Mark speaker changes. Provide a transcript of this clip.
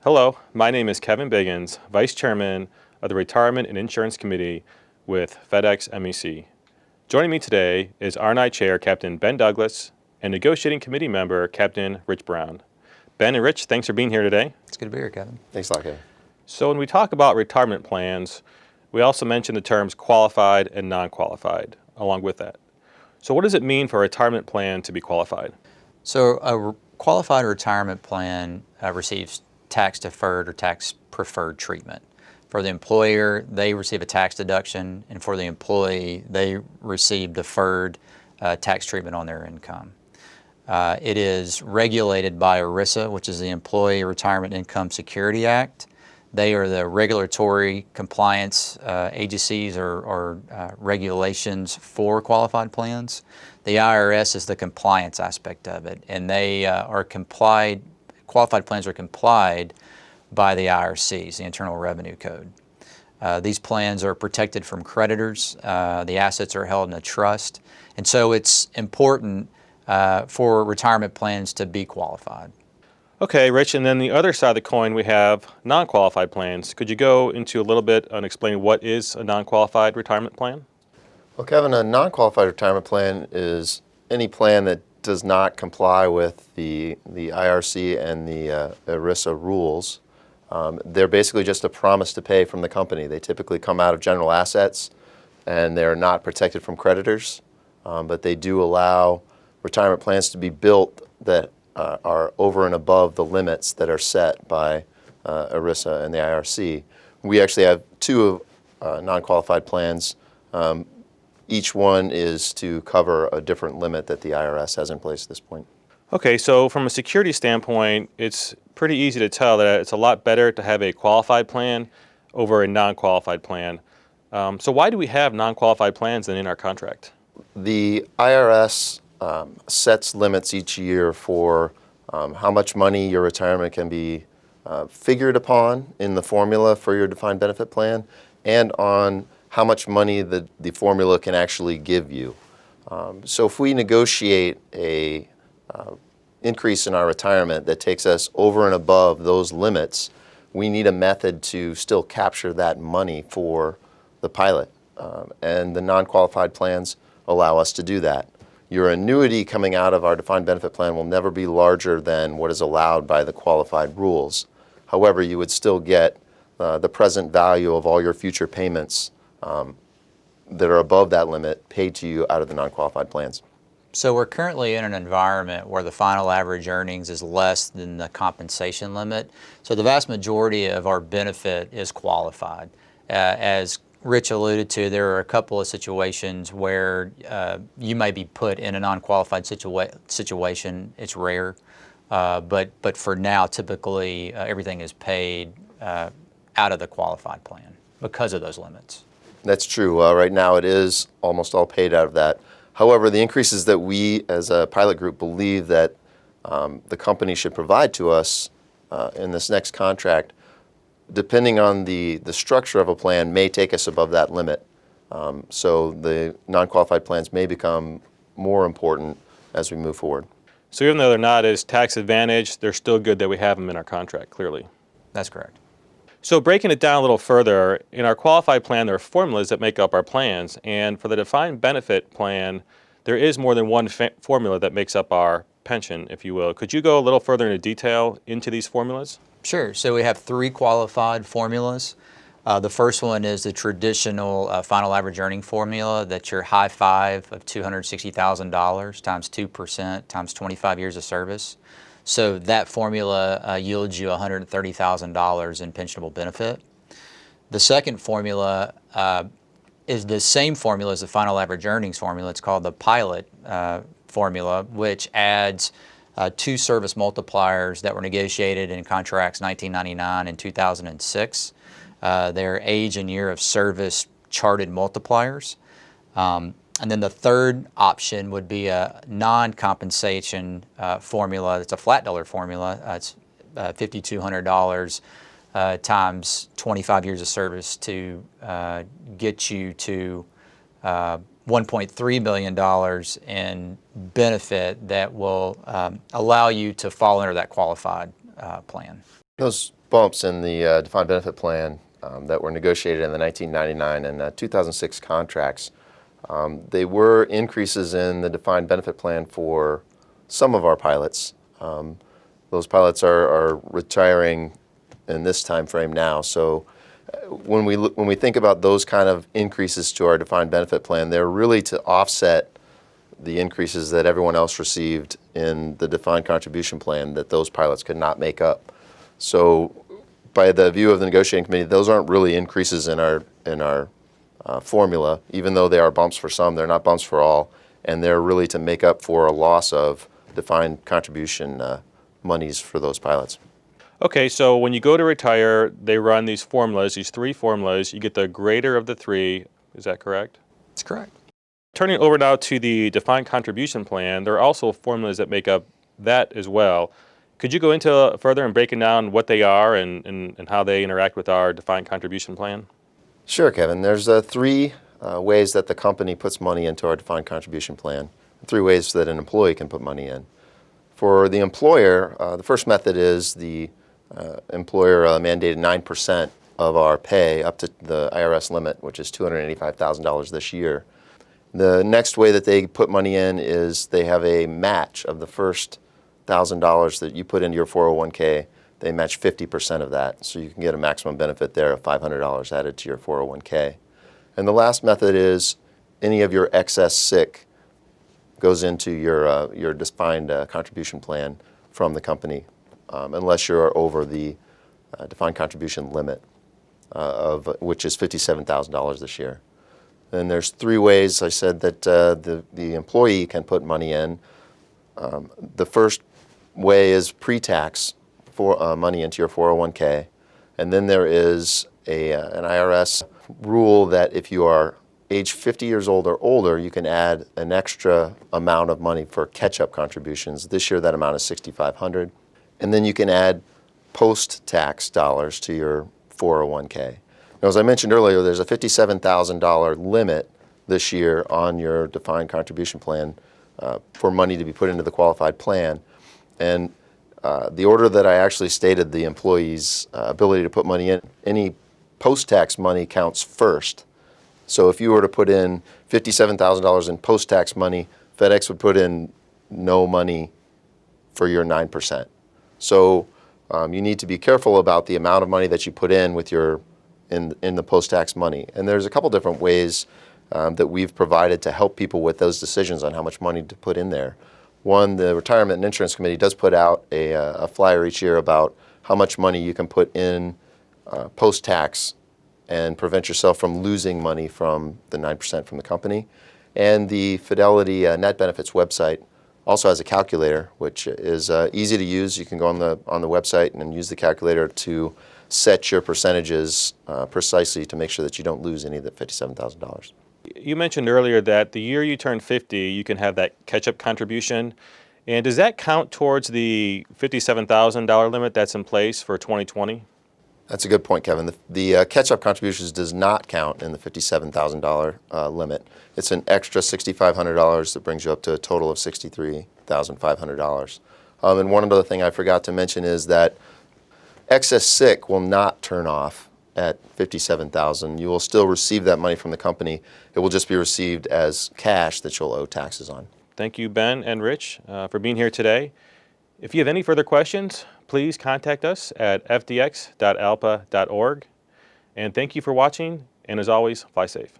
Speaker 1: Hello, my name is Kevin Biggins, Vice Chairman of the Retirement and Insurance Committee with FedEx MEC. Joining me today is R&I Chair Captain Ben Douglas and Negotiating Committee Member Captain Rich Brown. Ben and Rich, thanks for being here today.
Speaker 2: It's good to be here, Kevin.
Speaker 3: Thanks a lot, Kevin.
Speaker 1: So when we talk about retirement plans, we also mention the terms qualified and non-qualified along with that. So what does it mean for a retirement plan to be qualified?
Speaker 2: So a qualified retirement plan receives tax-deferred or tax-preferred treatment. For the employer, they receive a tax deduction, and for the employee, they receive deferred tax treatment on their income. It is regulated by ERISA, which is the Employee Retirement Income Security Act. They are the regulatory compliance agencies or regulations for qualified plans. The IRS is the compliance aspect of it, and they qualified plans are complied by the IRCs, the Internal Revenue Code. These plans are protected from creditors. The assets are held in a trust, and so it's important for retirement plans to be qualified.
Speaker 1: Okay, Rich, and then the other side of the coin, we have non-qualified plans. Could you go into a little bit on explaining what is a non-qualified retirement plan?
Speaker 3: Well, Kevin, a non-qualified retirement plan is any plan that does not comply with the IRC and the ERISA rules. They're basically just a promise to pay from the company. They typically come out of general assets, and they're not protected from creditors, but they do allow retirement plans to be built that are over and above the limits that are set by ERISA and the IRC. We actually have two non-qualified plans. Each one is to cover a different limit that the IRS has in place at this point.
Speaker 1: Okay, so from a security standpoint, it's pretty easy to tell that it's a lot better to have a qualified plan over a non-qualified plan. So why do we have non-qualified plans then in our contract?
Speaker 3: The IRS sets limits each year for how much money your retirement can be figured upon in the formula for your defined benefit plan, and on how much money the formula can actually give you. So if we negotiate a increase in our retirement that takes us over and above those limits, we need a method to still capture that money for the pilot. And the non-qualified plans allow us to do that. Your annuity coming out of our defined benefit plan will never be larger than what is allowed by the qualified rules. However, you would still get the present value of all your future payments that are above that limit paid to you out of the non-qualified plans.
Speaker 2: So we're currently in an environment where the final average earnings is less than the compensation limit. So the vast majority of our benefit is qualified. As Rich alluded to, there are a couple of situations where you may be put in a non-qualified situation. It's rare, but for now, typically everything is paid out of the qualified plan because of those limits.
Speaker 3: That's true. Right now it is almost all paid out of that. However, the increases that we as a pilot group believe that the company should provide to us in this next contract, depending on the structure of a plan, may take us above that limit. So the non-qualified plans may become more important as we move forward.
Speaker 1: So even though they're not as tax advantaged, they're still good that we have them in our contract, clearly.
Speaker 2: That's correct.
Speaker 1: So breaking it down a little further, in our qualified plan, there are formulas that make up our plans. And for the defined benefit plan, there is more than one formula that makes up our pension, if you will. Could you go a little further into detail into these formulas?
Speaker 2: Sure. So we have three qualified formulas. The first one is the traditional final average earning formula. That's your high five of $260,000 times 2% times 25 years of service. So that formula yields you $130,000 in pensionable benefit. The second formula is the same formula as the final average earnings formula. It's called the pilot formula, which adds two service multipliers that were negotiated in contracts 1999 and 2006. They're age and year of service charted multipliers. And then the third option would be a non-compensation formula. It's a flat dollar formula. It's $5,200 times 25 years of service to get you to $1.3 billion in benefit that will allow you to fall under that qualified plan.
Speaker 3: Those bumps in the defined benefit plan that were negotiated in the 1999 and 2006 contracts. They were increases in the defined benefit plan for some of our pilots. Those pilots are retiring in this time frame now. So when we think about those kind of increases to our defined benefit plan, they're really to offset the increases that everyone else received in the defined contribution plan that those pilots could not make up. So by the view of the negotiating committee, those aren't really increases in our formula. Even though they are bumps for some, they're not bumps for all, and they're really to make up for a loss of defined contribution monies for those pilots.
Speaker 1: Okay, so when you go to retire, they run these formulas, these three formulas. You get the greater of the three. Is that correct?
Speaker 2: That's correct.
Speaker 1: Turning over now to the defined contribution plan, there are also formulas that make up that as well. Could you go into further and breaking down what they are and how they interact with our defined contribution plan?
Speaker 3: Sure, Kevin. There's three ways that the company puts money into our defined contribution plan, three ways that an employee can put money in. For the employer, the first method is the employer mandated 9% of our pay up to the IRS limit, which is $285,000 this year. The next way that they put money in is they have a match of the first $1,000 that you put into your 401k. They match 50% of that, so you can get a maximum benefit there of $500 added to your 401k. And the last method is any of your excess sick goes into your defined contribution plan from the company, unless you're over the defined contribution limit, of which is $57,000 this year. And there's three ways I said that the employee can put money in. The first way is pre-tax for money into your 401k, and then there is an IRS rule that if you are age 50 years old or older, you can add an extra amount of money for catch-up contributions. This year that amount is $6,500. And then you can add post-tax dollars to your 401k. Now, as I mentioned earlier, there's a $57,000 limit this year on your defined contribution plan for money to be put into the qualified plan. And the order that I actually stated the employee's ability to put money in, any post-tax money counts first. So if you were to put in $57,000 in post-tax money, FedEx would put in no money for your 9%. So you need to be careful about the amount of money that you put in with your in the post-tax money. And there's a couple different ways that we've provided to help people with those decisions on how much money to put in there. One, the Retirement and Insurance Committee does put out a flyer each year about how much money you can put in post-tax and prevent yourself from losing money from the 9% from the company. And the Fidelity Net Benefits website also has a calculator, which is easy to use. You can go on the website and use the calculator to set your percentages precisely to make sure that you don't lose any of the $57,000.
Speaker 1: You mentioned earlier that the year you turn 50, you can have that catch-up contribution. And does that count towards the $57,000 limit that's in place for 2020?
Speaker 3: That's a good point, Kevin. The catch-up contributions does not count in the $57,000 limit. It's an extra $6,500 that brings you up to a total of $63,500. And one other thing I forgot to mention is that excess sick will not turn off at $57,000. You will still receive that money from the company. It will just be received as cash that you'll owe taxes on.
Speaker 1: Thank you, Ben and Rich, for being here today. If you have any further questions, please contact us at fdx.alpa.org. And thank you for watching, and as always, fly safe.